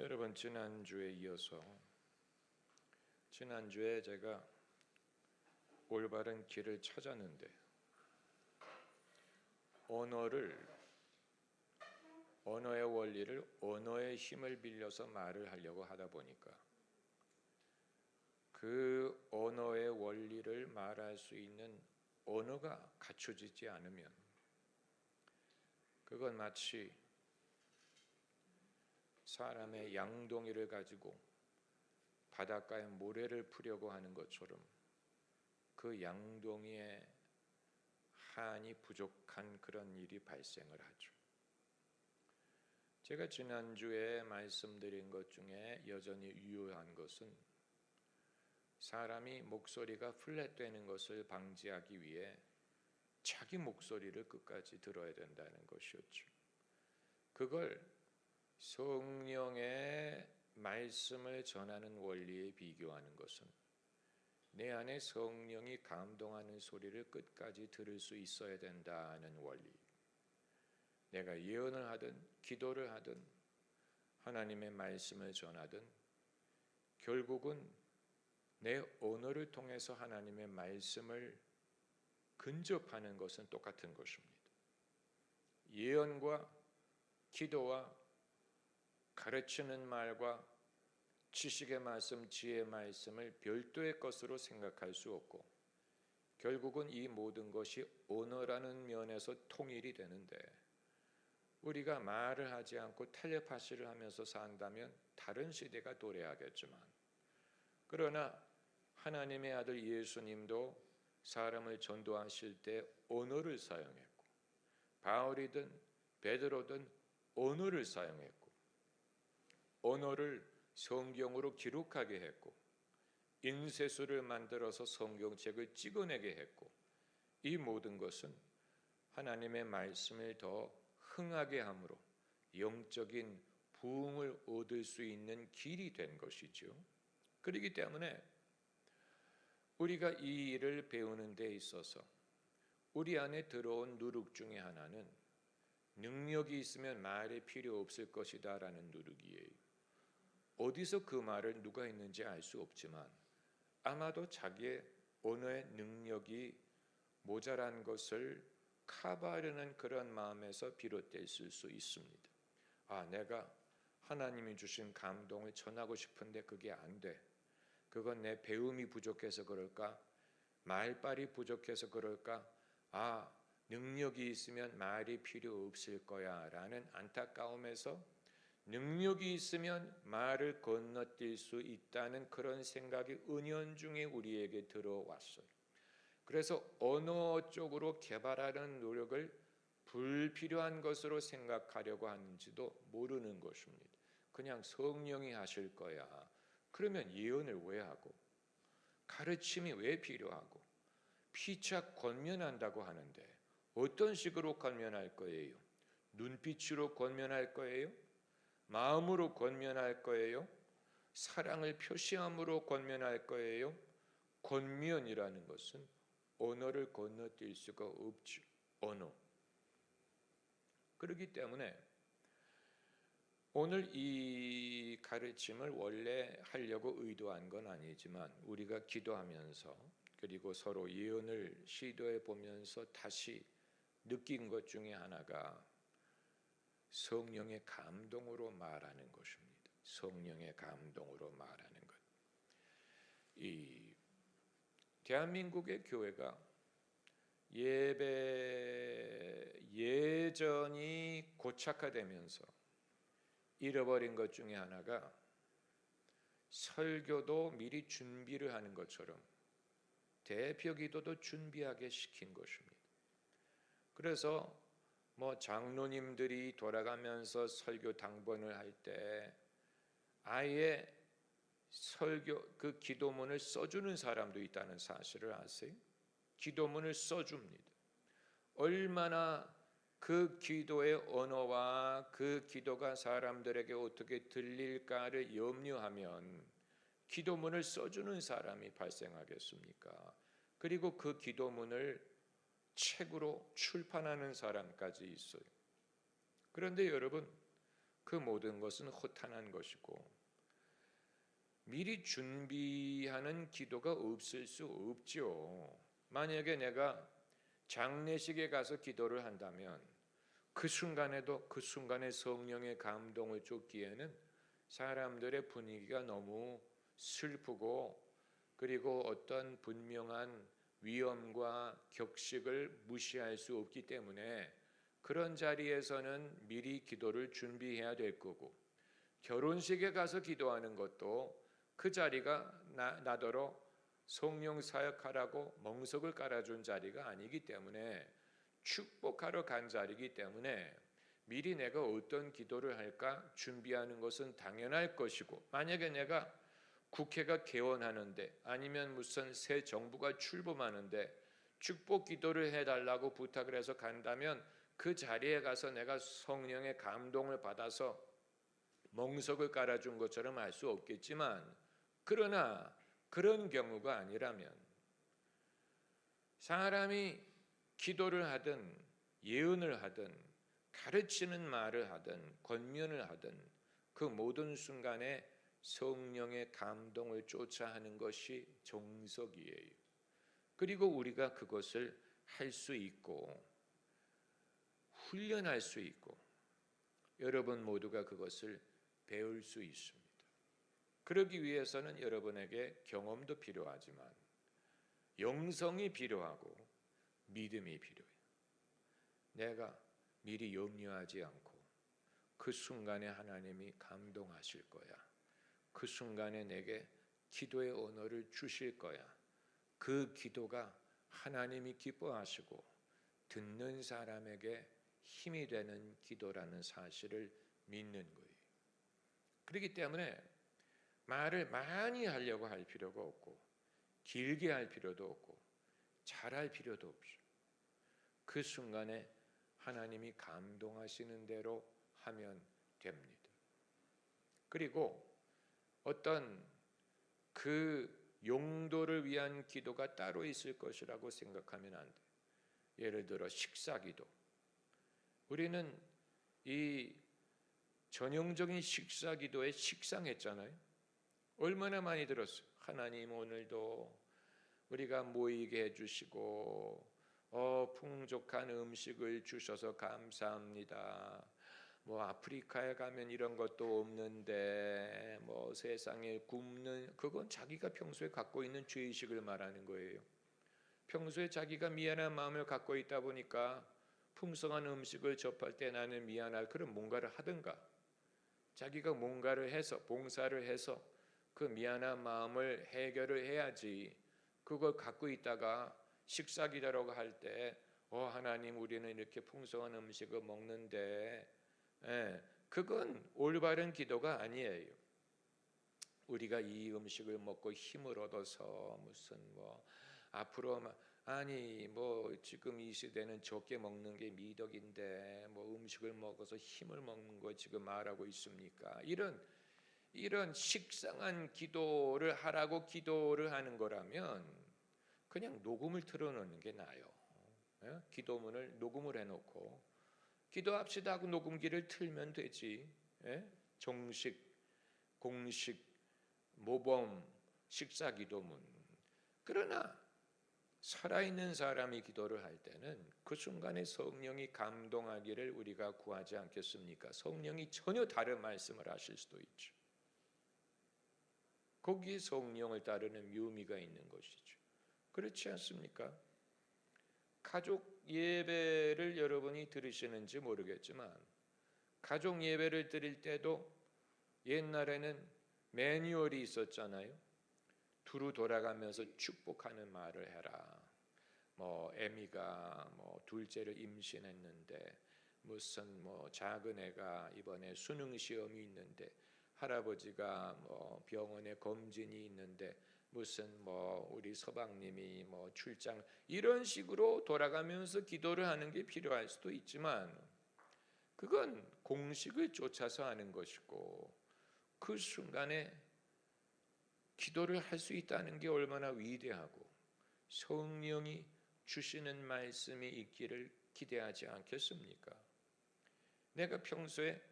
여러분, 지난주에 이어서 지난주에 제가 올바른 길을 찾았는데 언어의 원리를 언어의 힘을 빌려서 말을 하려고 하다 보니까 그 언어의 원리를 말할 수 있는 언어가 갖춰지지 않으면 그건 마치 사람의 양동이를 가지고 바닷가에 모래를 푸려고 하는 것처럼 그 양동이에 한이 부족한 그런 일이 발생을 하죠. 제가 지난주에 말씀드린 것 중에 여전히 유효한 것은 사람이 목소리가 플랫되는 것을 방지하기 위해 자기 목소리를 끝까지 들어야 된다는 것이었죠. 그걸 성령의 말씀을 전하는 원리에 비교하는 것은 내 안에 성령이 감동하는 소리를 끝까지 들을 수 있어야 된다는 원리. 내가 예언을 하든 기도를 하든 하나님의 말씀을 전하든 결국은 내 언어를 통해서 하나님의 말씀을 근접하는 것은 똑같은 것입니다. 예언과 기도와 가르치는 말과 지식의 말씀, 지혜의 말씀을 별도의 것으로 생각할 수 없고 결국은 이 모든 것이 언어라는 면에서 통일이 되는데 우리가 말을 하지 않고 텔레파시를 하면서 산다면 다른 시대가 도래하겠지만 그러나 하나님의 아들 예수님도 사람을 전도하실 때 언어를 사용했고 바울이든 베드로든 언어를 사용했고 언어를 성경으로 기록하게 했고 인쇄술을 만들어서 성경책을 찍어내게 했고 이 모든 것은 하나님의 말씀을 더 흥하게 함으로 영적인 부흥을 얻을 수 있는 길이 된 것이죠. 그렇기 때문에 우리가 이 일을 배우는 데 있어서 우리 안에 들어온 누룩 중에 하나는 능력이 있으면 말이 필요 없을 것이다 라는 누룩이에요. 어디서 그 말을 누가 했는지 알 수 없지만 아마도 자기의 언어의 능력이 모자란 것을 커버하려는 그런 마음에서 비롯됐을 수 있습니다. 내가 하나님이 주신 감동을 전하고 싶은데 그게 안 돼. 그건 내 배움이 부족해서 그럴까? 말빨이 부족해서 그럴까? 능력이 있으면 말이 필요 없을 거야 라는 안타까움에서 능력이 있으면 말을 건너뛸 수 있다는 그런 생각이 은연중에 우리에게 들어왔어요. 그래서 언어 쪽으로 개발하는 노력을 불필요한 것으로 생각하려고 하는지도 모르는 것입니다. 그냥 성령이 하실 거야. 그러면 예언을 왜 하고 가르침이 왜 필요하고 피차 권면한다고 하는데 어떤 식으로 권면할 거예요? 눈빛으로 권면할 거예요? 마음으로 권면할 거예요? 사랑을 표시함으로 권면할 거예요? 권면이라는 것은 언어를 건너뛸 수가 없죠. 언어. 그렇기 때문에 오늘 이 가르침을 원래 하려고 의도한 건 아니지만 우리가 기도하면서 그리고 서로 예언을 시도해 보면서 다시 느낀 것 중에 하나가 성령의 감동으로 말하는 것입니다. 성령의 감동으로 말하는 것. 이 대한민국의 교회가 예전이 고착화되면서 잃어버린 것 중에 하나가 설교도 미리 준비를 하는 것처럼 대표 기도도 준비하게 시킨 것입니다. 그래서 장로님들이 돌아가면서 설교 당번을 할 때 아예 설교 그 기도문을 써주는 사람도 있다는 사실을 아세요? 기도문을 써줍니다. 얼마나 그 기도의 언어와 그 기도가 사람들에게 어떻게 들릴까를 염려하면 기도문을 써주는 사람이 발생하겠습니까? 그리고 그 기도문을 책으로 출판하는 사람까지 있어요. 그런데 여러분, 그 모든 것은 허탄한 것이고 미리 준비하는 기도가 없을 수 없죠. 만약에 내가 장례식에 가서 기도를 한다면 그 순간에도 그 순간에 성령의 감동을 쫓기에는 사람들의 분위기가 너무 슬프고 그리고 어떤 분명한 위험과 격식을 무시할 수 없기 때문에 그런 자리에서는 미리 기도를 준비해야 될 거고 결혼식에 가서 기도하는 것도 그 자리가 나더러 성령 사역하라고 멍석을 깔아준 자리가 아니기 때문에 축복하러 간 자리이기 때문에 미리 내가 어떤 기도를 할까 준비하는 것은 당연할 것이고 만약에 내가 국회가 개원하는데 아니면 무슨 새 정부가 출범하는데 축복 기도를 해달라고 부탁을 해서 간다면 그 자리에 가서 내가 성령의 감동을 받아서 멍석을 깔아준 것처럼 할 수 없겠지만 그러나 그런 경우가 아니라면 사람이 기도를 하든 예언을 하든 가르치는 말을 하든 권면을 하든 그 모든 순간에 성령의 감동을 쫓아 하는 것이 정석이에요. 그리고 우리가 그것을 할 수 있고 훈련할 수 있고 여러분 모두가 그것을 배울 수 있습니다. 그러기 위해서는 여러분에게 경험도 필요하지만 영성이 필요하고 믿음이 필요해요. 내가 미리 염려하지 않고 그 순간에 하나님이 감동하실 거야. 그 순간에 내게 기도의 언어를 주실 거야. 그 기도가 하나님이 기뻐하시고 듣는 사람에게 힘이 되는 기도라는 사실을 믿는 거예요. 그렇기 때문에 말을 많이 하려고 할 필요가 없고 길게 할 필요도 없고 잘할 필요도 없죠. 그 순간에 하나님이 감동하시는 대로 하면 됩니다. 그리고 어떤 그 용도를 위한 기도가 따로 있을 것이라고 생각하면 안 돼요. 예를 들어 식사기도. 우리는 이 전형적인 식사기도에 식상했잖아요. 얼마나 많이 들었어요. 하나님 오늘도 우리가 모이게 해주시고 풍족한 음식을 주셔서 감사합니다. 뭐 아프리카에 가면 이런 것도 없는데 뭐 세상에 굶는 그건 자기가 평소에 갖고 있는 죄의식을 말하는 거예요. 평소에 자기가 미안한 마음을 갖고 있다 보니까 풍성한 음식을 접할 때 나는 미안할 그런 뭔가를 하든가 자기가 뭔가를 해서 봉사를 해서 그 미안한 마음을 해결을 해야지 그걸 갖고 있다가 식사기도라고 할 때 하나님 우리는 이렇게 풍성한 음식을 먹는데 그건 올바른 기도가 아니에요. 우리가 이 음식을 먹고 힘을 얻어서 무슨 뭐 앞으로 아니 뭐 지금 이 시대는 적게 먹는 게 미덕인데 뭐 음식을 먹어서 힘을 먹는 거 지금 말하고 있습니까? 이런 식상한 기도를 하라고 기도를 하는 거라면 그냥 녹음을 틀어놓는 게 나아요. 기도문을 녹음을 해놓고 기도합시다 하고 녹음기를 틀면 되지. 정식, 공식, 모범, 식사기도문. 그러나 살아있는 사람이 기도를 할 때는 그 순간에 성령이 감동하기를 우리가 구하지 않겠습니까? 성령이 전혀 다른 말씀을 하실 수도 있죠. 거기에 성령을 따르는 묘미가 있는 것이죠. 그렇지 않습니까? 가족 예배를 여러분이 들으시는지 모르겠지만 가족 예배를 드릴 때도 옛날에는 매뉴얼이 있었잖아요. 두루 돌아가면서 축복하는 말을 해라. 뭐 에미가 뭐 둘째를 임신했는데 무슨 뭐 작은 애가 이번에 수능 시험이 있는데 할아버지가 뭐 병원에 검진이 있는데 무슨 뭐 우리 서방님이 뭐 출장 이런 식으로 돌아가면서 기도를 하는 게 필요할 수도 있지만 그건 공식을 쫓아서 하는 것이고 그 순간에 기도를 할 수 있다는 게 얼마나 위대하고 성령이 주시는 말씀이 있기를 기대하지 않겠습니까? 내가 평소에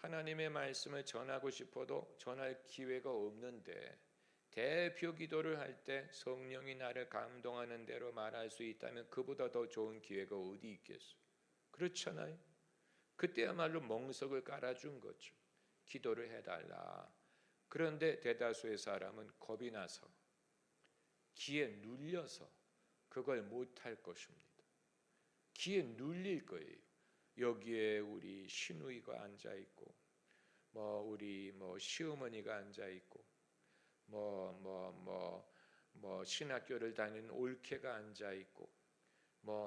하나님의 말씀을 전하고 싶어도 전할 기회가 없는데 대표 기도를 할 때 성령이 나를 감동하는 대로 말할 수 있다면 그보다 더 좋은 기회가 어디 있겠어요? 그렇잖아요. 그때야말로 멍석을 깔아준 거죠. 기도를 해달라. 그런데 대다수의 사람은 겁이 나서 기에 눌려서 그걸 못할 것입니다. 기에 눌릴 거예요. 여기에 우리 시누이가 앉아 있고, 우리 시어머니가 앉아 있고, 신학교를 다니는 올케가 앉아 있고,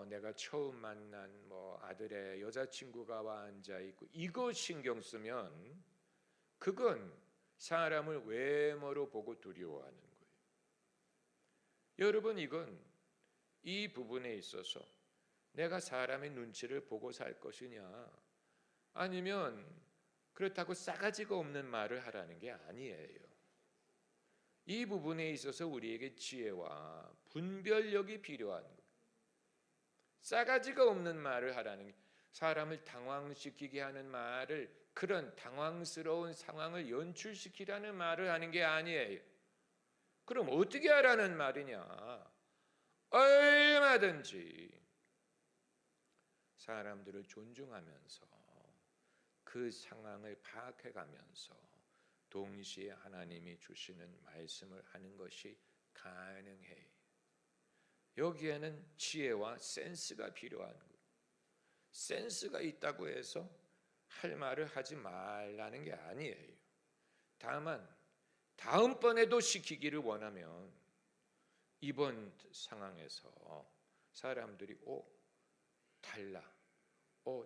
내가 처음 만난 아들의 여자친구가 와 앉아 있고, 이거 신경 쓰면 그건 사람을 외모로 보고 두려워하는 거예요. 여러분, 이건 이 부분에 있어서 내가 사람의 눈치를 보고 살 것이냐, 아니면 그렇다고 싸가지가 없는 말을 하라는 게 아니에요. 이 부분에 있어서 우리에게 지혜와 분별력이 필요한 거예요. 싸가지가 없는 말을 하라는 게, 사람을 당황시키게 하는 말을, 그런 당황스러운 상황을 연출시키라는 말을 하는 게 아니에요. 그럼 어떻게 하라는 말이냐? 얼마든지 사람들을 존중하면서 그 상황을 파악해가면서 동시에 하나님이 주시는 말씀을 하는 것이 가능해요. 여기에는 지혜와 센스가 필요한 거예요. 센스가 있다고 해서 할 말을 하지 말라는 게 아니에요. 다만 다음번에도 시키기를 원하면 이번 상황에서 사람들이 달라,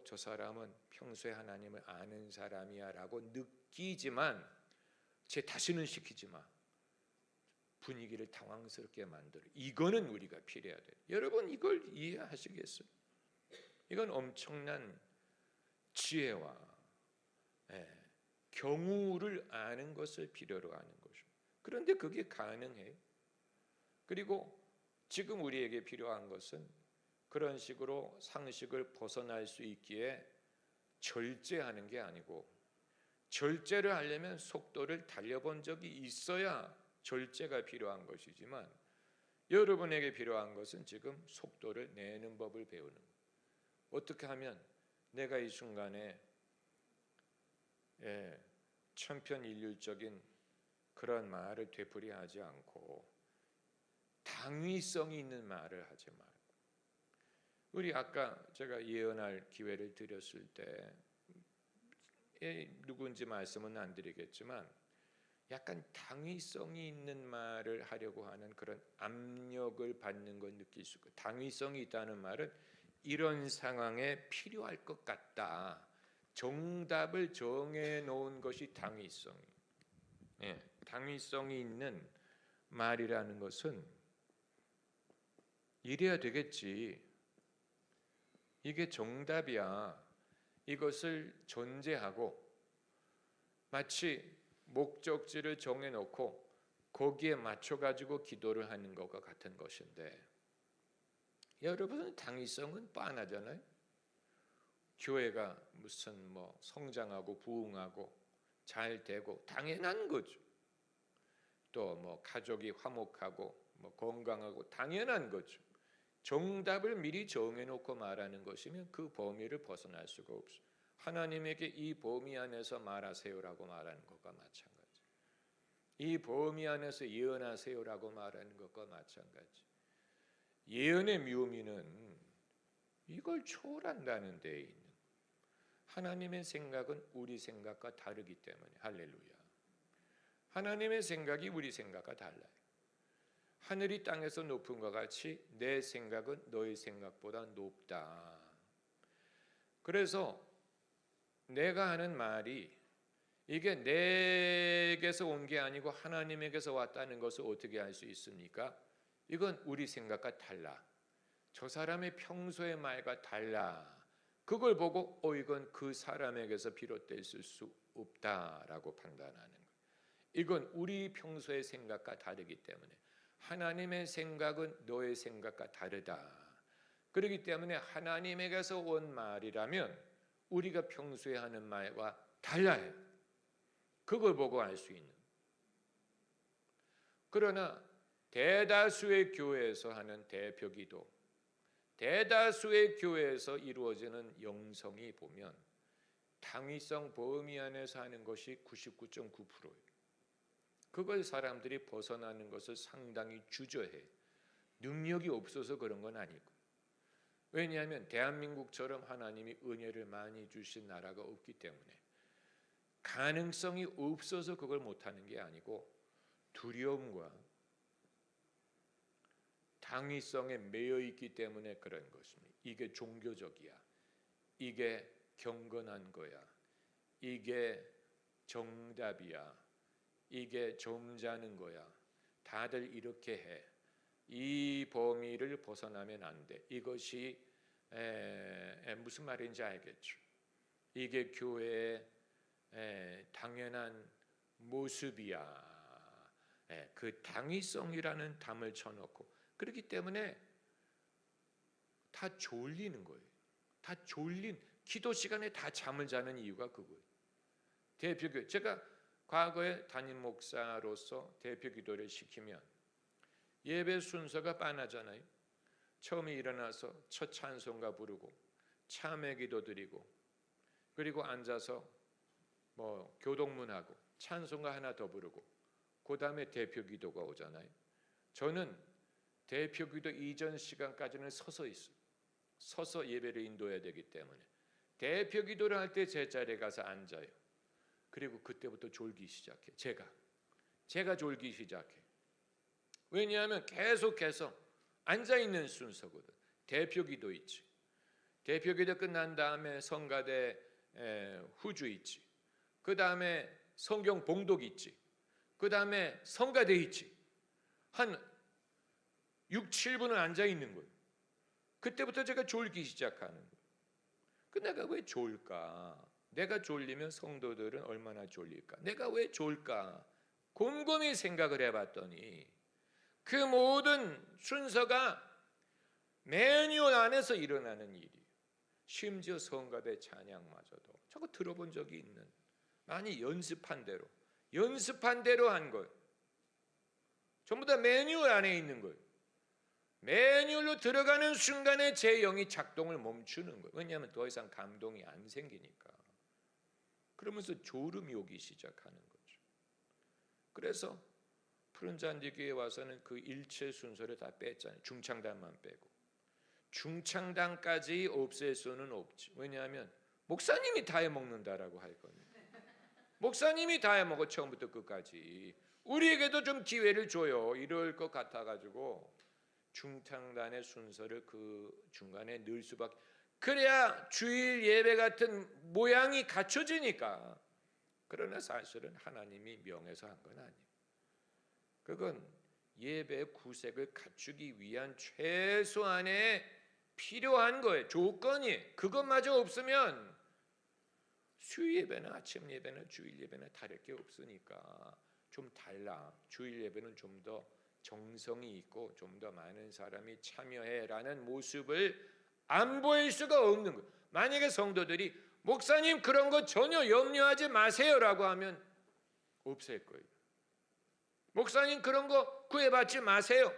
저 사람은 평소에 하나님을 아는 사람이야 라고 느끼지만 쟤 다시는 시키지 마, 분위기를 당황스럽게 만들어. 이거는 우리가 필요해야 돼요. 여러분, 이걸 이해하시겠어요? 이건 엄청난 지혜와 경우를 아는 것을 필요로 하는 것이죠. 그런데 그게 가능해요. 그리고 지금 우리에게 필요한 것은 그런 식으로 상식을 벗어날 수 있기에 절제하는 게 아니고, 절제를 하려면 속도를 달려본 적이 있어야 절제가 필요한 것이지만, 여러분에게 필요한 것은 지금 속도를 내는 법을 배우는 거예요. 어떻게 하면 내가 이 순간에 천편일률적인 그런 말을 되풀이하지 않고 당위성이 있는 말을 하지 말고, 우리 아까 제가 예언할 기회를 드렸을 때 누구인지 말씀은 안 드리겠지만 약간 당위성이 있는 말을 하려고 하는 그런 압력을 받는 걸 느낄 수 있고, 당위성이 있다는 말은 이런 상황에 필요할 것 같다, 정답을 정해놓은 것이 당위성이에요. 당위성이 있는 말이라는 것은 이래야 되겠지, 이게 정답이야, 이것을 전제하고 마치 목적지를 정해놓고 거기에 맞춰가지고 기도를 하는 것과 같은 것인데, 여러분, 당위성은 뻔하잖아요. 교회가 무슨 성장하고 부흥하고 잘 되고 당연한 거죠. 또 가족이 화목하고 건강하고 당연한 거죠. 정답을 미리 정해놓고 말하는 것이면 그 범위를 벗어날 수가 없어요. 하나님에게 이 범위 안에서 말하세요라고 말하는 것과 마찬가지, 이 범위 안에서 예언하세요라고 말하는 것과 마찬가지. 예언의 묘미는 이걸 초월한다는 데에 있는, 하나님의 생각은 우리 생각과 다르기 때문에, 할렐루야, 하나님의 생각이 우리 생각과 달라요. 하늘이 땅에서 높은 것 같이 내 생각은 너의 생각보다 높다. 그래서 내가 하는 말이 이게 내게서 온 게 아니고 하나님에게서 왔다는 것을 어떻게 알 수 있습니까? 이건 우리 생각과 달라, 저 사람의 평소의 말과 달라, 그걸 보고 이건 그 사람에게서 비롯됐을 수 없다라고 판단하는 거예요. 이건 우리 평소의 생각과 다르기 때문에, 하나님의 생각은 너의 생각과 다르다. 그렇기 때문에 하나님에게서 온 말이라면 우리가 평소에 하는 말과 달라요. 그걸 보고 알 수 있는. 그러나 대다수의 교회에서 하는 대표기도, 대다수의 교회에서 이루어지는 영성이 보면 당위성 범위 안에서 하는 것이 99.9%예요. 그걸 사람들이 벗어나는 것을 상당히 주저해요. 능력이 없어서 그런 건 아니고. 왜냐하면 대한민국처럼 하나님이 은혜를 많이 주신 나라가 없기 때문에 가능성이 없어서 그걸 못하는 게 아니고 두려움과 당위성에 매여 있기 때문에 그런 것입니다. 이게 종교적이야. 이게 경건한 거야. 이게 정답이야. 이게 점잖은 거야. 다들 이렇게 해. 이 범위를 벗어나면 안 돼. 이것이 무슨 말인지 알겠죠. 이게 교회의 당연한 모습이야. 그 당위성이라는 담을 쳐놓고 그렇기 때문에 다 졸리는 거예요. 다 졸린 기도 시간에 다 잠을 자는 이유가 그거예요. 대표교회 제가 과거에 담임 목사로서 대표기도를 시키면 예배 순서가 빤하잖아요. 처음에 일어나서 첫 찬송가 부르고 참회기도 드리고 그리고 앉아서 뭐 교동문하고 찬송가 하나 더 부르고 그 다음에 대표기도가 오잖아요. 저는 대표기도 이전 시간까지는 서서 있어요. 서서 예배를 인도해야 되기 때문에 대표기도를 할 때 제 자리에 가서 앉아요. 그리고 그때부터 졸기 시작해. 제가 졸기 시작해. 왜냐하면 계속해서 앉아있는 순서거든. 대표기도 있지. 대표기도 끝난 다음에 성가대 후주 있지. 그 다음에 성경 봉독 있지. 그 다음에 성가대 있지. 한 6, 7분은 앉아있는 거예요. 그때부터 제가 졸기 시작하는 거예요. 그 내가 왜 졸까? 내가 졸리면 성도들은 얼마나 졸릴까? 내가 왜 졸까? 곰곰이 생각을 해봤더니 그 모든 순서가 매뉴얼 안에서 일어나는 일이에요. 심지어 성가대 찬양마저도 저거 들어본 적이 있는 많이 연습한 대로 한 거예요. 전부 다 매뉴얼 안에 있는 거예요. 매뉴얼로 들어가는 순간에 제 영이 작동을 멈추는 거예요. 왜냐하면 더 이상 감동이 안 생기니까. 그러면서 졸음이 오기 시작하는 거죠. 그래서 푸른잔디교회에 와서는 그 일체 순서를 다 뺐잖아요. 중창단만 빼고. 중창단까지 없앨 수는 없지. 왜냐하면 목사님이 다 해먹는다라고 할 거니까. 목사님이 다 해먹어 처음부터 끝까지. 우리에게도 좀 기회를 줘요. 이럴 것 같아가지고 중창단의 순서를 그 중간에 넣을 수밖에. 그래야 주일 예배 같은 모양이 갖춰지니까. 그러나 사실은 하나님이 명해서 한 건 아니에요. 그건 예배의 구색을 갖추기 위한 최소한의 필요한 거예요. 조건이. 그것마저 없으면 수요 예배나 아침 예배나 주일 예배나 다를 게 없으니까 좀 달라. 주일 예배는 좀 더 정성이 있고 좀 더 많은 사람이 참여해라는 모습을 안 보일 수가 없는 거예요. 만약에 성도들이 목사님 그런 거 전혀 염려하지 마세요라고 하면 없앨 거예요. 목사님 그런 거 구애받지 마세요.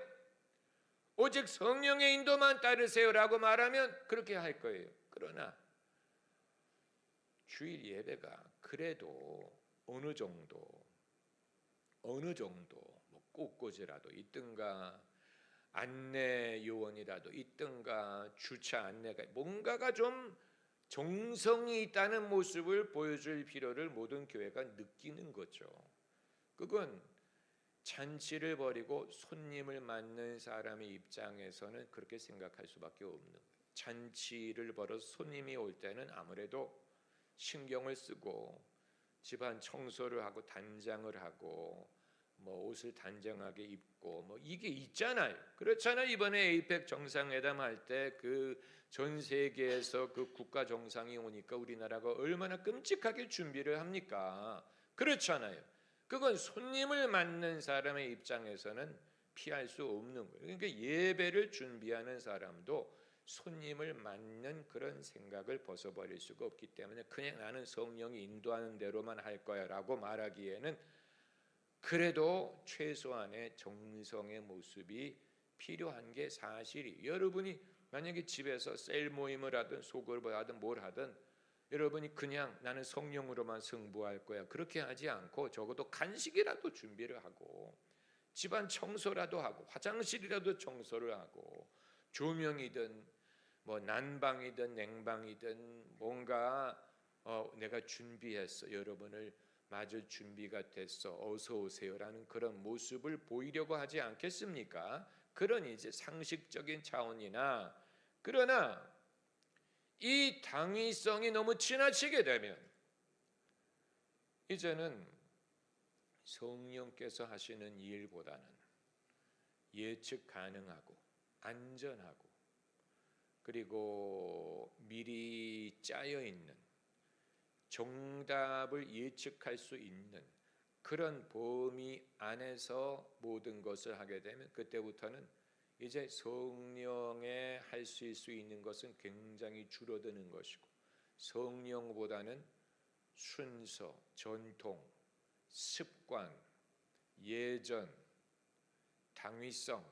오직 성령의 인도만 따르세요라고 말하면 그렇게 할 거예요. 그러나 주일 예배가 그래도 어느 정도 뭐 꽃꽂이라도 있든가 안내 요원이라도 있든가 주차 안내가 뭔가가 좀 정성이 있다는 모습을 보여줄 필요를 모든 교회가 느끼는 거죠. 그건 잔치를 벌이고 손님을 맞는 사람의 입장에서는 그렇게 생각할 수밖에 없는 거예요. 잔치를 벌어서 손님이 올 때는 아무래도 신경을 쓰고 집안 청소를 하고 단장을 하고 뭐 옷을 단정하게 입고 뭐 이게 있잖아요. 그렇잖아요. 이번에 에이펙 정상회담 할 때 그 전 세계에서 그 국가 정상이 오니까 우리나라가 얼마나 끔찍하게 준비를 합니까? 그렇잖아요. 그건 손님을 맞는 사람의 입장에서는 피할 수 없는 거예요. 그러니까 예배를 준비하는 사람도 손님을 맞는 그런 생각을 벗어버릴 수가 없기 때문에 그냥 나는 성령이 인도하는 대로만 할 거야 라고 말하기에는 그래도 최소한의 정성의 모습이 필요한 게 사실이. 여러분이 만약에 집에서 셀 모임을 하든 소그룹을 하든 뭘 하든 여러분이 그냥 나는 성령으로만 승부할 거야 그렇게 하지 않고 적어도 간식이라도 준비를 하고 집안 청소라도 하고 화장실이라도 청소를 하고 조명이든 뭐 난방이든 냉방이든 뭔가 내가 준비했어 여러분을 맞을 준비가 됐어 어서 오세요라는 그런 모습을 보이려고 하지 않겠습니까? 그런 이제 상식적인 차원이나 그러나 이 당위성이 너무 지나치게 되면 이제는 성령께서 하시는 일보다는 예측 가능하고 안전하고 그리고 미리 짜여 있는 정답을 예측할 수 있는 그런 범위 안에서 모든 것을 하게 되면 그때부터는 이제 성령에 할 수 있는 것은 굉장히 줄어드는 것이고 성령보다는 순서, 전통, 습관, 예전, 당위성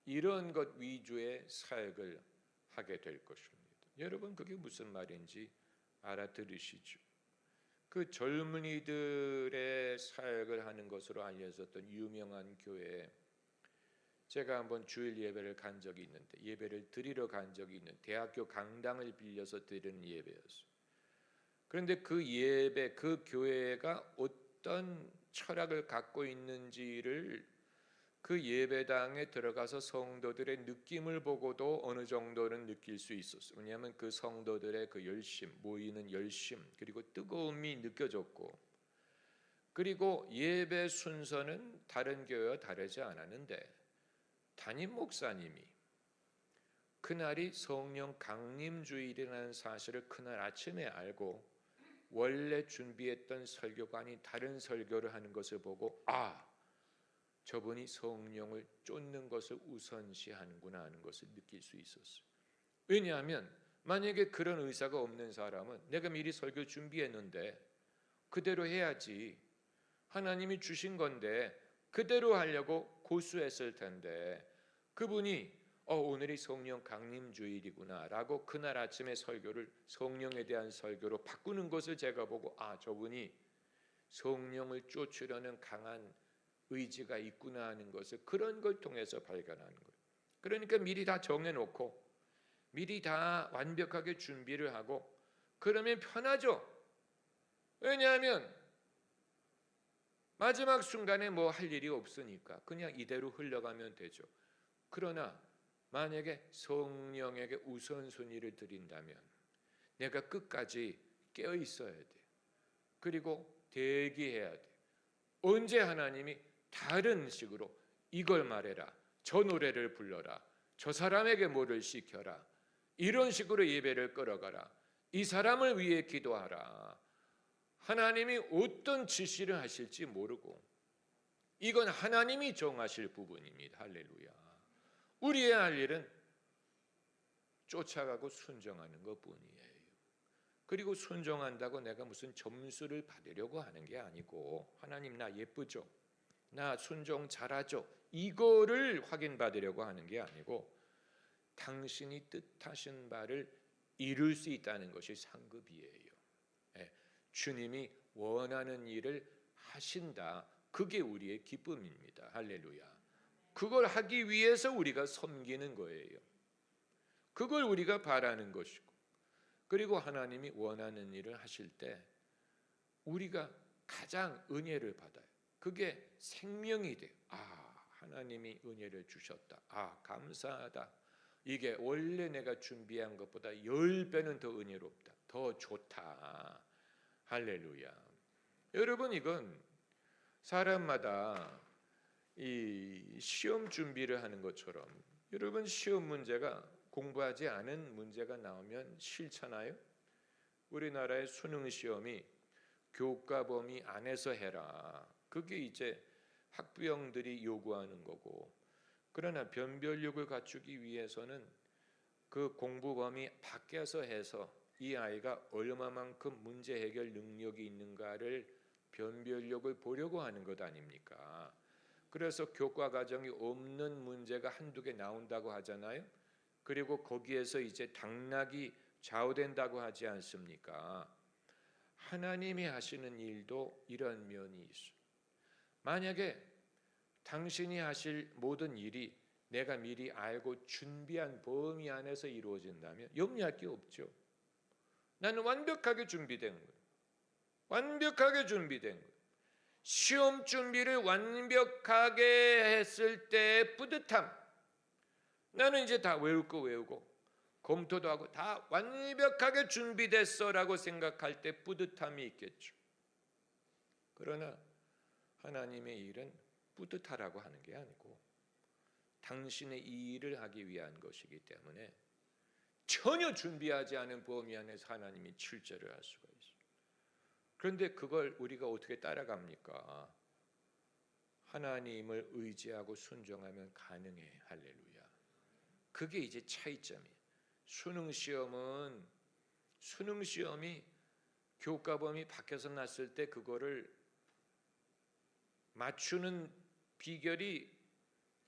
이런 것 위주의 사역을 하게 될 것입니다. 여러분 그게 무슨 말인지 알아들으시죠? 그 젊은이들의 사역을 하는 것으로 알려졌던 유명한 교회에 제가 한번 주일 예배를 간 적이 있는데 예배를 드리러 간 적이 있는 대학교 강당을 빌려서 드리는 예배였어요. 그런데 그 예배, 그 교회가 어떤 철학을 갖고 있는지를 그 예배당에 들어가서 성도들의 느낌을 보고도 어느 정도는 느낄 수 있었어요. 왜냐하면 그 성도들의 그 열심, 모이는 열심 그리고 뜨거움이 느껴졌고 그리고 예배 순서는 다른 교회와 다르지 않았는데 담임 목사님이 그날이 성령 강림 주일이라는 사실을 그날 아침에 알고 원래 준비했던 설교관이 다른 설교를 하는 것을 보고 저분이 성령을 쫓는 것을 우선시하는구나 하는 것을 느낄 수 있었어요. 왜냐하면 만약에 그런 의사가 없는 사람은 내가 미리 설교 준비했는데 그대로 해야지 하나님이 주신 건데 그대로 하려고 고수했을 텐데 그분이 오늘이 성령 강림 주일이구나 라고 그날 아침에 설교를 성령에 대한 설교로 바꾸는 것을 제가 보고 저분이 성령을 쫓으려는 강한 의지가 있구나 하는 것을 그런 걸 통해서 발견하는 거예요. 그러니까 미리 다 정해놓고 미리 다 완벽하게 준비를 하고 그러면 편하죠. 왜냐하면 마지막 순간에 뭐 할 일이 없으니까 그냥 이대로 흘러가면 되죠. 그러나 만약에 성령에게 우선순위를 드린다면 내가 끝까지 깨어 있어야 돼. 그리고 대기해야 돼. 언제 하나님이 다른 식으로 이걸 말해라, 저 노래를 불러라, 저 사람에게 뭐를 시켜라, 이런 식으로 예배를 끌어가라, 이 사람을 위해 기도하라. 하나님이 어떤 지시를 하실지 모르고 이건 하나님이 정하실 부분입니다. 할렐루야. 우리의 할 일은 쫓아가고 순종하는 것뿐이에요. 그리고 순종한다고 내가 무슨 점수를 받으려고 하는 게 아니고 하나님 나 예쁘죠? 나 순종 잘하죠? 이거를 확인받으려고 하는 게 아니고 당신이 뜻하신 바를 이룰 수 있다는 것이 상급이에요. 주님이 원하는 일을 하신다. 그게 우리의 기쁨입니다. 할렐루야. 그걸 하기 위해서 우리가 섬기는 거예요. 그걸 우리가 바라는 것이고 그리고 하나님이 원하는 일을 하실 때 우리가 가장 은혜를 받아요. 그게 생명이 돼요. 하나님이 은혜를 주셨다. 감사하다. 이게 원래 내가 준비한 것보다 10배는 더 은혜롭다. 더 좋다. 할렐루야. 여러분 이건 사람마다 이 시험 준비를 하는 것처럼 여러분 시험 문제가 공부하지 않은 문제가 나오면 싫잖아요. 우리나라의 수능 시험이 교과 범위 안에서 해라. 그게 이제 학부형들이 요구하는 거고 그러나 변별력을 갖추기 위해서는 그 공부범이 밖에서 해서 이 아이가 얼마만큼 문제 해결 능력이 있는가를 변별력을 보려고 하는 것 아닙니까? 그래서 교과 과정이 없는 문제가 한두 개 나온다고 하잖아요. 그리고 거기에서 이제 당락이 좌우된다고 하지 않습니까? 하나님이 하시는 일도 이런 면이 있어요. 만약에 당신이 하실 모든 일이 내가 미리 알고 준비한 범위 안에서 이루어진다면 염려할 게 없죠. 나는 완벽하게 준비된 거예요. 완벽하게 준비된 거예요. 시험 준비를 완벽하게 했을 때의 뿌듯함. 나는 이제 다 외울 거 외우고 검토도 하고 다 완벽하게 준비됐어라고 생각할 때 뿌듯함이 있겠죠. 그러나 하나님의 일은 뿌듯하라고 하는 게 아니고 당신의 이 일을 하기 위한 것이기 때문에 전혀 준비하지 않은 범위 안에서 하나님이 출제를 할 수가 있어요. 그런데 그걸 우리가 어떻게 따라갑니까? 하나님을 의지하고 순종하면 가능해. 할렐루야. 그게 이제 차이점이에요. 수능시험이 교과범위 밖에서 났을 때 그거를 맞추는 비결이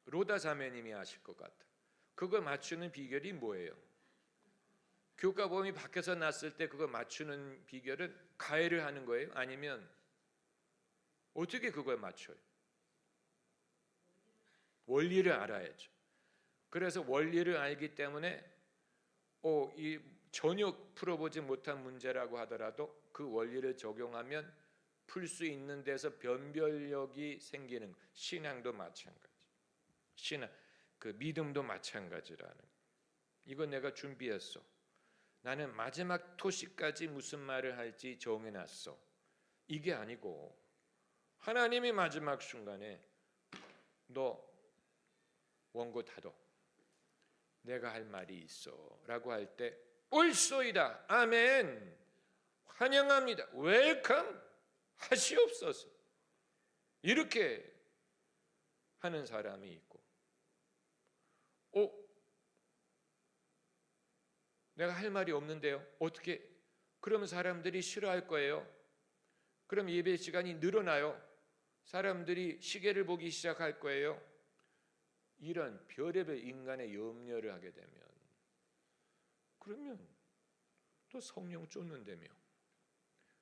로다 자매님이 아실 것 같아요. 그걸 맞추는 비결이 뭐예요? 교과범위 밖에서 났을 때 그걸 맞추는 비결은 가해를 하는 거예요? 아니면 어떻게 그걸 맞춰요? 원리를 알아야죠. 그래서 원리를 알기 때문에 이 전혀 풀어보지 못한 문제라고 하더라도 그 원리를 적용하면 풀 수 있는 데서 변별력이 생기는 거예요. 신앙도 마찬가지. 그 믿음도 마찬가지라는. 이거 내가 준비했어. 나는 마지막 토시까지 무슨 말을 할지 정해놨어. 이게 아니고 하나님이 마지막 순간에 너 원고 닫어. 내가 할 말이 있어 라고 할 때 옳소이다. 아멘. 환영합니다. 웰컴 하시옵소서. 이렇게 하는 사람이 있고 내가 할 말이 없는데요. 어떻게? 그러면 사람들이 싫어할 거예요. 그럼 예배 시간이 늘어나요. 사람들이 시계를 보기 시작할 거예요. 이런 별의별 인간의 염려를 하게 되면 그러면 또 성령 쫓는다며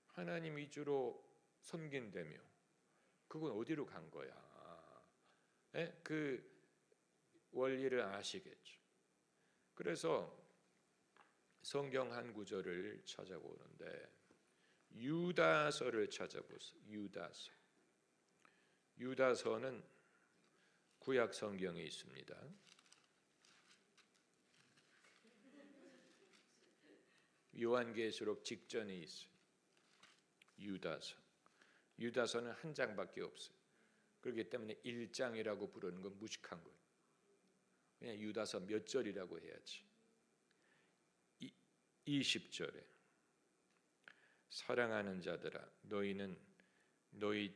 하나님 위주로 섬긴다며 그건 어디로 간 거야? 그 원리를 아시겠죠. 그래서 성경 한 구절을 찾아보는데 유다서를 찾아보세요. 유다서는 구약 성경에 있습니다. 요한계시록 직전에 있어요. 유다서는 한 장밖에 없어요. 그렇기 때문에 1장이라고 부르는 건 무식한 거예요. 그냥 유다서 몇 절이라고 해야지. 20절에 사랑하는 자들아 너희는 너희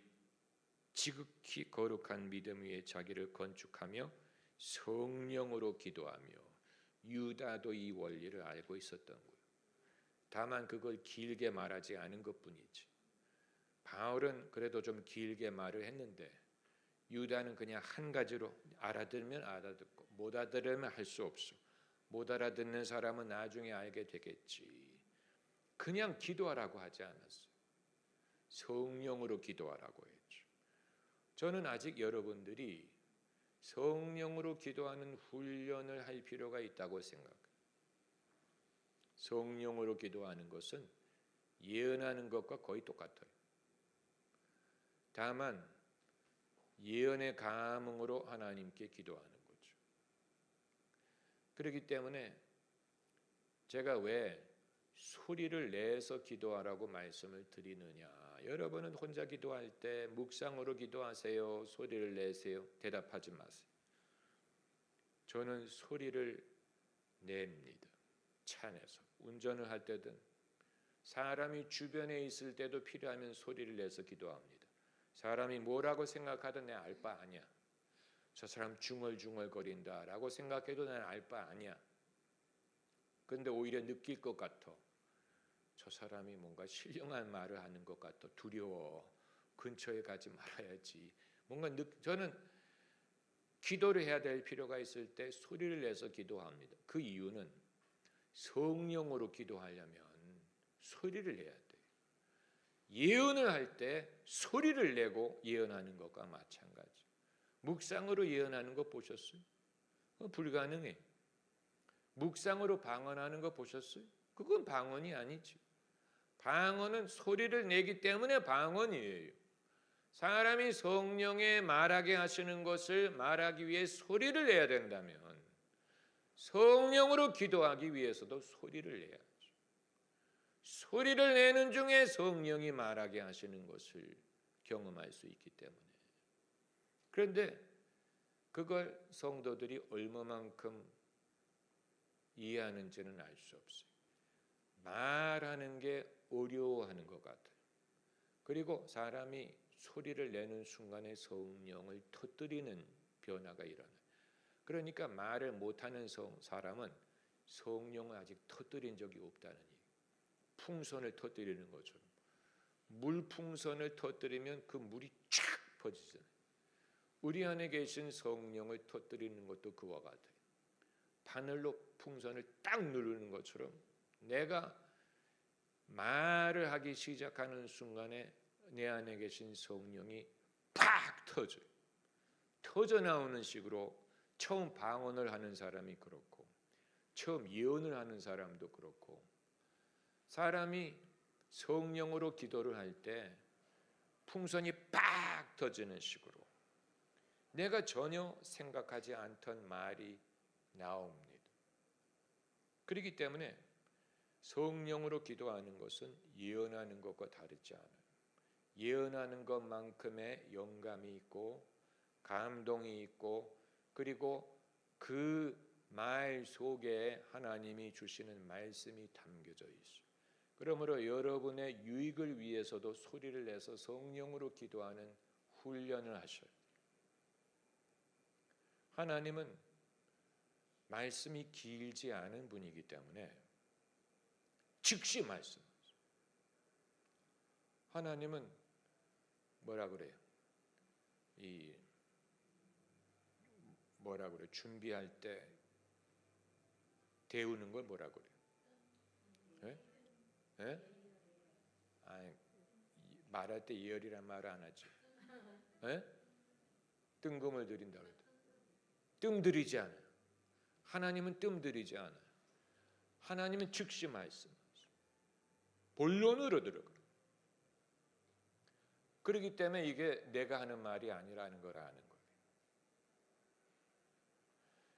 지극히 거룩한 믿음 위에 자기를 건축하며 성령으로 기도하며 유다도 이 원리를 알고 있었던 거예요. 다만 그걸 길게 말하지 않은 것뿐이지. 바울은 그래도 좀 길게 말을 했는데 유다는 그냥 한 가지로 알아들으면 알아듣고 못 알아들으면 할 수 없어. 못 알아듣는 사람은 나중에 알게 되겠지. 그냥 기도하라고 하지 않았어요. 성령으로 기도하라고 했죠. 저는 아직 여러분들이 성령으로 기도하는 훈련을 할 필요가 있다고 생각해요. 성령으로 기도하는 것은 예언하는 것과 거의 똑같아요. 다만 예언의 감흥으로 하나님께 기도하는 거죠. 그렇기 때문에 제가 왜 소리를 내서 기도하라고 말씀을 드리느냐. 여러분은 혼자 기도할 때 묵상으로 기도하세요? 소리를 내세요? 대답하지 마세요. 저는 소리를 냅니다. 차 안에서 운전을 할 때든 사람이 주변에 있을 때도 필요하면 소리를 내서 기도합니다. 사람이 뭐라고 생각하든 내가 알 바 아니야. 저 사람 중얼중얼거린다라고 생각해도 나는 알 바 아니야. 근데 오히려 느낄 것 같아. 저 사람이 뭔가 신령한 말을 하는 것 같아. 두려워. 근처에 가지 말아야지. 저는 기도를 해야 될 필요가 있을 때 소리를 내서 기도합니다. 그 이유는 성령으로 기도하려면 소리를 내야 돼. 예언을 할 때 소리를 내고 예언하는 것과 마찬가지. 묵상으로 예언하는 거 보셨어요? 불가능해. 묵상으로 방언하는 거 보셨어요? 그건 방언이 아니지. 방언은 소리를 내기 때문에 방언이에요. 사람이 성령에 말하게 하시는 것을 말하기 위해 소리를 내야 된다면 성령으로 기도하기 위해서도 소리를 내야죠. 소리를 내는 중에 성령이 말하게 하시는 것을 경험할 수 있기 때문에. 그런데 그걸 성도들이 얼마만큼 이해하는지는 알 수 없어요. 말하는 게 어려워하는 것 같아요. 그리고 사람이 소리를 내는 순간에 성령을 터뜨리는 변화가 일어나요. 그러니까 말을 못하는 사람은 성령을 아직 터뜨린 적이 없다는 얘기예요. 풍선을 터뜨리는 것처럼. 물풍선을 터뜨리면 그 물이 쫙 퍼지잖아요. 우리 안에 계신 성령을 터뜨리는 것도 그와 같아요. 바늘로 풍선을 딱 누르는 것처럼 내가 말을 하기 시작하는 순간에 내 안에 계신 성령이 팍 터져요. 터져 나오는 식으로 처음 방언을 하는 사람이 그렇고 처음 예언을 하는 사람도 그렇고 사람이 성령으로 기도를 할 때 풍선이 팍 터지는 식으로 내가 전혀 생각하지 않던 말이 나옵니다. 그렇기 때문에 성령으로 기도하는 것은 예언하는 것과 다르지 않아요. 예언하는 것만큼의 영감이 있고 감동이 있고 그리고 그 말 속에 하나님이 주시는 말씀이 담겨져 있어요. 그러므로 여러분의 유익을 위해서도 소리를 내서 성령으로 기도하는 훈련을 하셔요. 하나님은 말씀이 길지 않은 분이기 때문에 즉시 말씀하세요. 하나님은 뭐라 그래요? 준비할 때 데우는 걸 뭐라 그래요? 예? 예? 아니, 말할 때 예열이란 말을 안 하지. 예? 뜬금을 들인다 그랬다. 뜸 들이지 않아요. 하나님은 뜸 들이지 않아요. 하나님은 즉시 말씀하세요. 본론으로 들어가요. 그렇기 때문에 이게 내가 하는 말이 아니라는 걸 아는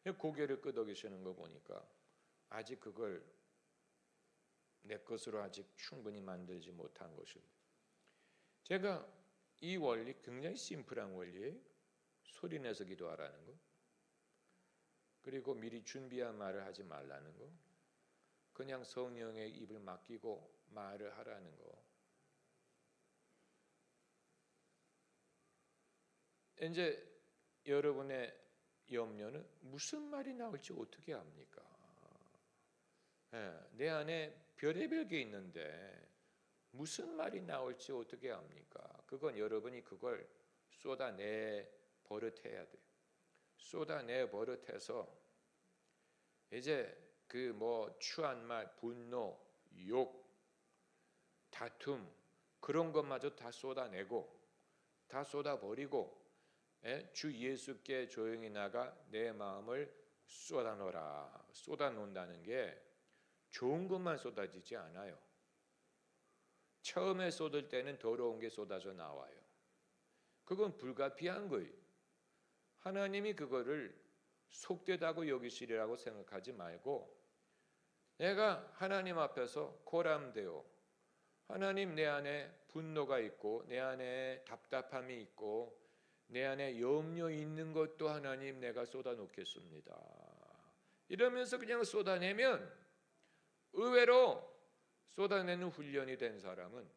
거예요. 고개를 끄덕이시는 거 보니까 아직 그걸 내 것으로 아직 충분히 만들지 못한 것입니다. 제가 이 원리 굉장히 심플한 원리예요. 소리 내서 기도하라는 거. 그리고 미리 준비한 말을 하지 말라는 거. 그냥 성령의 입을 맡기고 말을 하라는 거. 이제 여러분의 염려는 무슨 말이 나올지 어떻게 합니까? 내 안에 별의별 게 있는데 무슨 말이 나올지 어떻게 합니까? 그건 여러분이 그걸 쏟아내 버릇해야 돼요. 쏟아내 버릇해서 이제 그 추한 말, 분노, 욕, 다툼 그런 것마저 다 쏟아내고 다 쏟아버리고 주 예수께 조용히 나가 내 마음을 쏟아놓으라. 쏟아놓는다는 게 좋은 것만 쏟아지지 않아요. 처음에 쏟을 때는 더러운 게 쏟아져 나와요. 그건 불가피한 거예요. 하나님이 그거를 속되다고 여기시리라고 생각하지 말고 내가 하나님 앞에서 고람되어 하나님 내 안에 분노가 있고 내 안에 답답함이 있고 내 안에 염려 있는 것도 하나님 내가 쏟아놓겠습니다. 이러면서 그냥 쏟아내면 의외로 쏟아내는 훈련이 된 사람은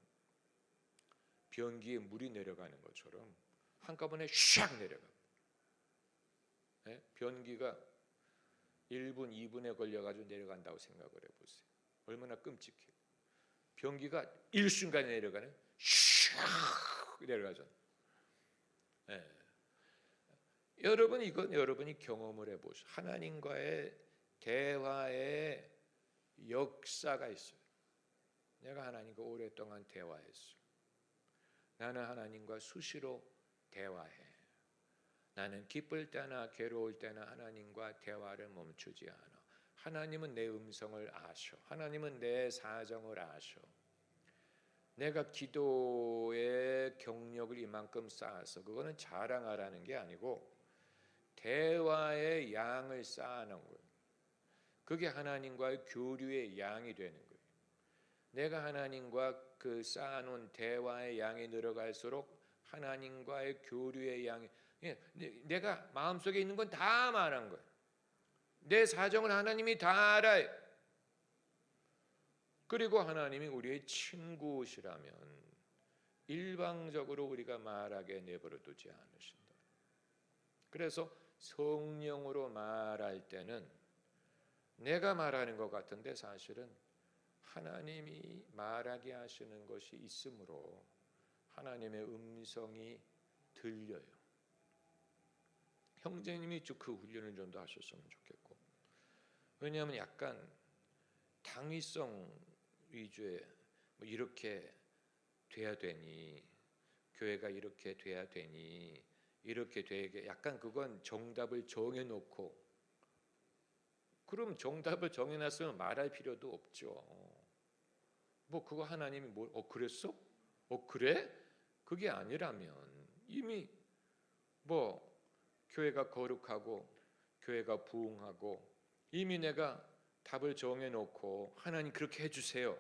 변기에 물이 내려가는 것처럼 한꺼번에 샥 내려갑니다. 변기가 1분, 2분에 걸려가지고 내려간다고 생각을 해보세요. 얼마나 끔찍해요. 변기가 일순간에 내려가네. 슉 내려가죠. 네. 여러분, 이건 여러분이 경험을 해보시오. 하나님과의 대화의 역사가 있어요. 내가 하나님과 오랫동안 대화했어. 나는 하나님과 수시로 대화해. 나는 기쁠 때나 괴로울 때나 하나님과 대화를 멈추지 않아. 하나님은 내 음성을 아셔. 하나님은 내 사정을 아셔. 내가 기도의 경력을 이만큼 쌓아서 그거는 자랑하라는 게 아니고 대화의 양을 쌓아놓은 거예요. 그게 하나님과의 교류의 양이 되는 거예요. 내가 하나님과 그 쌓아놓은 대화의 양이 늘어갈수록 하나님과의 교류의 양이, 내가 마음속에 있는 건 다 말한 거예요. 내 사정을 하나님이 다 알아요. 그리고 하나님이 우리의 친구시라면 일방적으로 우리가 말하게 내버려 두지 않으신다. 그래서 성령으로 말할 때는 내가 말하는 것 같은데 사실은 하나님이 말하게 하시는 것이 있으므로 하나님의 음성이 들려요. 형제님이 그 훈련을 좀 더 하셨으면 좋겠고, 왜냐하면 약간 당위성 위주의 뭐 이렇게 돼야 되니, 교회가 이렇게 돼야 되니, 이렇게 되게 약간 그건 정답을 정해놓고, 그럼 정답을 정해놨으면 말할 필요도 없죠. 뭐 그거 하나님이 그랬어? 그래? 그게 아니라면 이미 뭐 교회가 거룩하고 교회가 부흥하고 이미 내가 답을 정해놓고 하나님 그렇게 해주세요.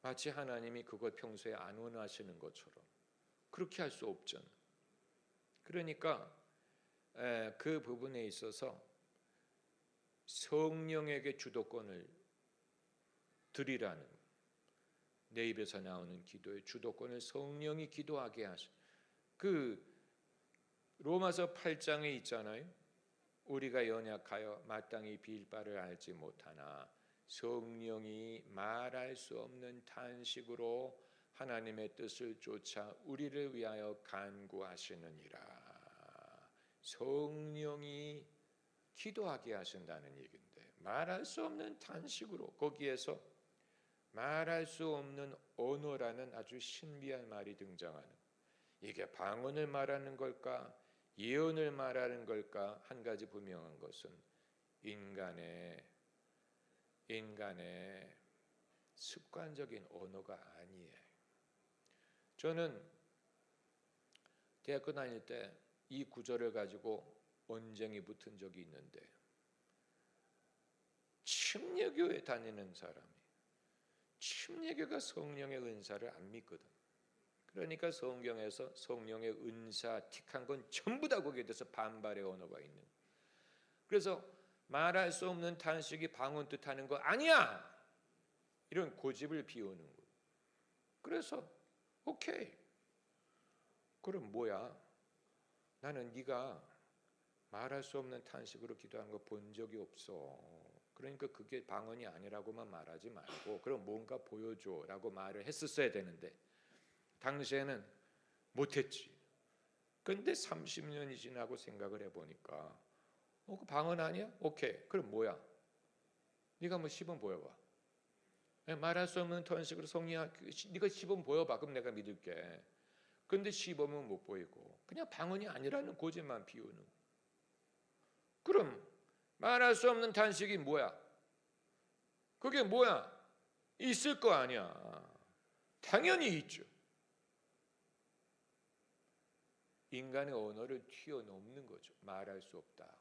마치 하나님이 그걸 평소에 안 원하시는 것처럼 그렇게 할 수 없잖아. 그러니까 그 부분에 있어서 성령에게 주도권을 드리라는, 내 입에서 나오는 기도의 주도권을 성령이 기도하게 하시. 그 로마서 8장에 있잖아요. 우리가 연약하여 마땅히 빌 바를 알지 못하나 성령이 말할 수 없는 탄식으로 하나님의 뜻을 쫓아 우리를 위하여 간구하시느니라. 성령이 기도하게 하신다는 얘기인데, 말할 수 없는 탄식으로, 거기에서 말할 수 없는 언어라는 아주 신비한 말이 등장하는, 이게 방언을 말하는 걸까 예언을 말하는 걸까? 한 가지 분명한 것은 인간의 습관적인 언어가 아니에요. 저는 대학교 다닐 때 이 구절을 가지고 언쟁이 붙은 적이 있는데, 침례교회 다니는 사람이 침례교가 성령의 은사를 안 믿거든. 그러니까 성경에서 성령의 은사 틱한 건 전부 다 거기에 대해서 반발의 언어가 있는. 그래서 말할 수 없는 탄식이 방언 뜻하는 거 아니야, 이런 고집을 피우는 거예요. 그래서 오케이, 그럼 뭐야? 나는 네가 말할 수 없는 탄식으로 기도하는 거 본 적이 없어. 그러니까 그게 방언이 아니라고만 말하지 말고 그럼 뭔가 보여줘라고 말을 했었어야 되는데 당시에는 못했지. 근데 30년이 지나고 생각을 해보니까 그 방언 아니야? 오케이, 그럼 뭐야? 네가 뭐 시범 보여봐. 말할 수 없는 탄식으로 성령아, 네가 시범 보여봐. 그럼 내가 믿을게. 근데 시범은 못 보이고 그냥 방언이 아니라는 고집만 피우는. 그럼 말할 수 없는 탄식이 뭐야? 그게 뭐야? 있을 거 아니야. 당연히 있죠. 인간의 언어를 뛰어넘는 거죠. 말할 수 없다.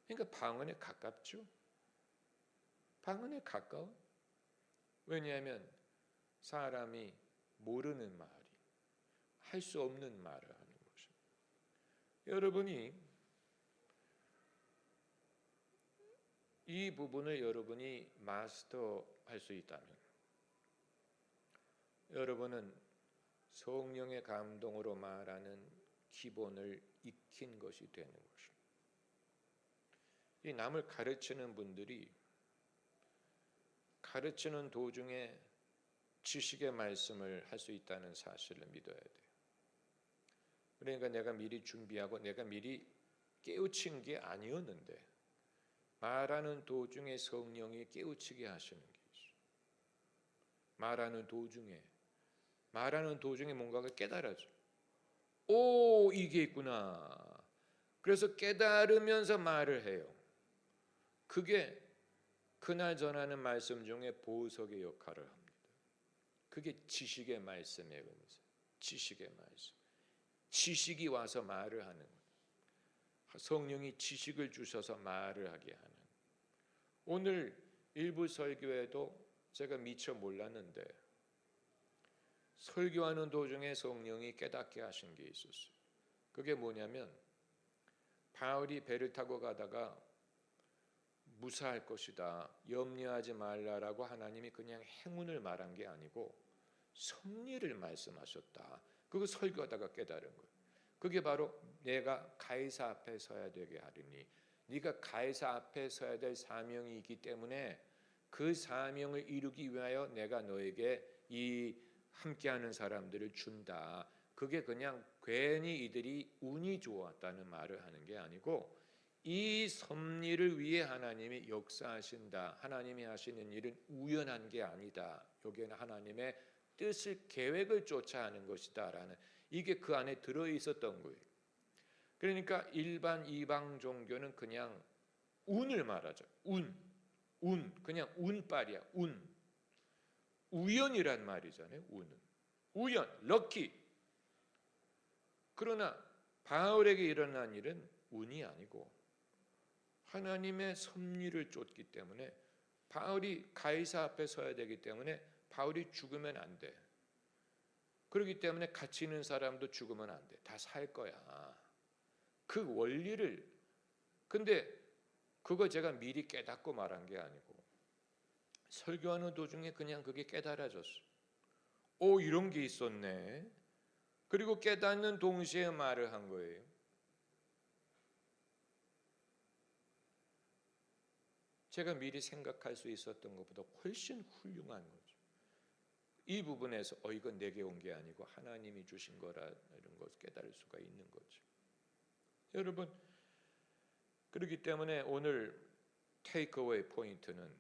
그러니까 방언에 가깝죠. 방언에 가까워. 왜냐하면 사람이 모르는 말이 할 수 없는 말을 하는 것입니다. 여러분이 이 부분을 여러분이 마스터할 수 있다면 여러분은 성령의 감동으로 말하는 기본을 익힌 것이 되는 것입니다. 이 남을 가르치는 분들이 가르치는 도중에 지식의 말씀을 할 수 있다는 사실을 믿어야 돼요. 그러니까 내가 미리 준비하고 내가 미리 깨우친 게 아니었는데 말하는 도중에 성령이 깨우치게 하시는 게 있어요. 말하는 도중에 뭔가가 깨달아져. 오, 이게 있구나. 그래서 깨달으면서 말을 해요. 그게 그날 전하는 말씀 중에 보석의 역할을 합니다. 그게 지식의 말씀의 은사. 지식의 말씀. 지식이 와서 말을 하는 거예요. 성령이 지식을 주셔서 말을 하게 하는. 오늘 일부 설교에도 제가 미처 몰랐는데 설교하는 도중에 성령이 깨닫게 하신 게 있었어요. 그게 뭐냐면 바울이 배를 타고 가다가 무사할 것이다, 염려하지 말라라고 하나님이 그냥 행운을 말한 게 아니고 섭리를 말씀하셨다. 그거 설교하다가 깨달은 거예요. 그게 바로 내가 가이사 앞에 서야 되게 하리니, 네가 가이사 앞에 서야 될 사명이 있기 때문에 그 사명을 이루기 위하여 내가 너에게 이 함께하는 사람들을 준다. 그게 그냥 괜히 이들이 운이 좋았다는 말을 하는 게 아니고 이 섭리를 위해 하나님이 역사하신다. 하나님이 하시는 일은 우연한 게 아니다. 여기에는 하나님의 뜻을, 계획을 쫓아 하는 것이다 라는, 이게 그 안에 들어 있었던 거예요. 그러니까 일반 이방 종교는 그냥 운을 말하죠. 그냥 운빨이야. 우연이란 말이잖아요. 우연, 럭키. 그러나 바울에게 일어난 일은 운이 아니고 하나님의 섭리를 쫓기 때문에 바울이 가이사 앞에 서야 되기 때문에 바울이 죽으면 안 돼. 그렇기 때문에 같이 있는 사람도 죽으면 안 돼. 다 살 거야. 그 원리를, 근데 그거 제가 미리 깨닫고 말한 게 아니고 설교하는 도중에 그냥 그게 깨달아졌어. 오, 이런 게 있었네. 그리고 깨닫는 동시에 말을 한 거예요. 제가 미리 생각할 수 있었던 것보다 훨씬 훌륭한 거죠. 이 부분에서 이건 내게 온 게 아니고 하나님이 주신 거라는 것을 깨달을 수가 있는 거죠. 여러분, 그렇기 때문에 오늘 테이크어웨이 포인트는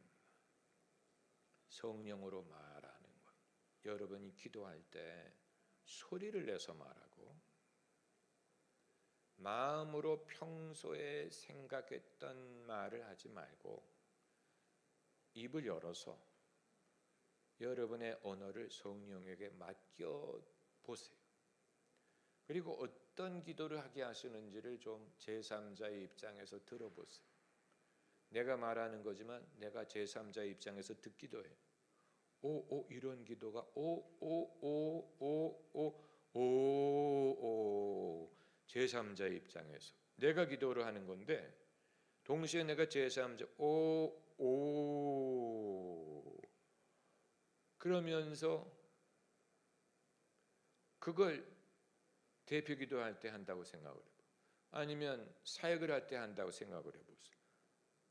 성령으로 말하는 것. 여러분이 기도할 때 소리를 내서 말하고 마음으로 평소에 생각했던 말을 하지 말고 입을 열어서 여러분의 언어를 성령에게 맡겨 보세요. 그리고 어떤 기도를 하게 하시는지를 좀 제3자의 입장에서 들어보세요. 내가 말하는 거지만 내가 제3자의 입장에서 듣기도 해요. 오, 이런 기도가 오 제3자의 입장에서 내가 기도를 하는 건데 동시에 내가 제3자 오 그러면서 그걸 대표 기도할 때 한다고 생각을 해요. 아니면 사역을 할 때 한다고 생각을 해보세요.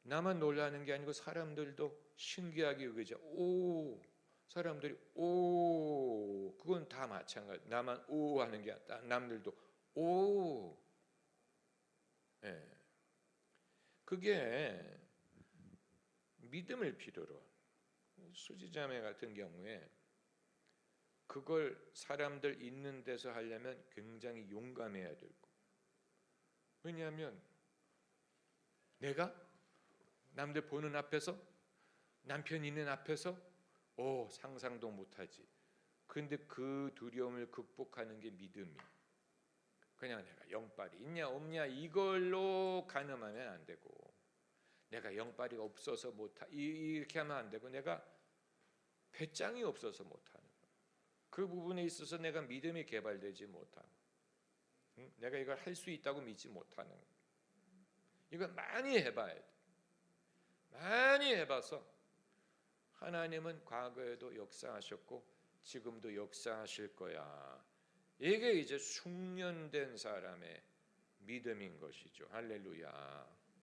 나만 놀라는 게 아니고 사람들도 신기하게 여기죠. 오, 사람들이 오, 그건 다 마찬가지. 나만 오 하는 게 아니라 남들도 오. 예. 그게 믿음을 필요로. 수지자매 같은 경우에 그걸 사람들 있는 데서 하려면 굉장히 용감해야 되고, 왜냐하면 내가 남들 보는 앞에서, 남편 있는 앞에서 상상도 못하지. 근데 그 두려움을 극복하는 게 믿음이. 그냥 내가 영빨이 있냐 없냐 이걸로 가늠하면 안 되고, 내가 영빨이 없어서 이렇게 하면 안 되고, 내가 배짱이 없어서 못하는 거야. 그 부분에 있어서 내가 믿음이 개발되지 못하고, 내가 이걸 할 수 있다고 믿지 못하는 거야. 이걸 많이 해봐야 돼. 많이 해봐서 하나님은 과거에도 역사하셨고 지금도 역사하실 거야. 이게 이제 숙련된 사람의 믿음인 것이죠. 할렐루야.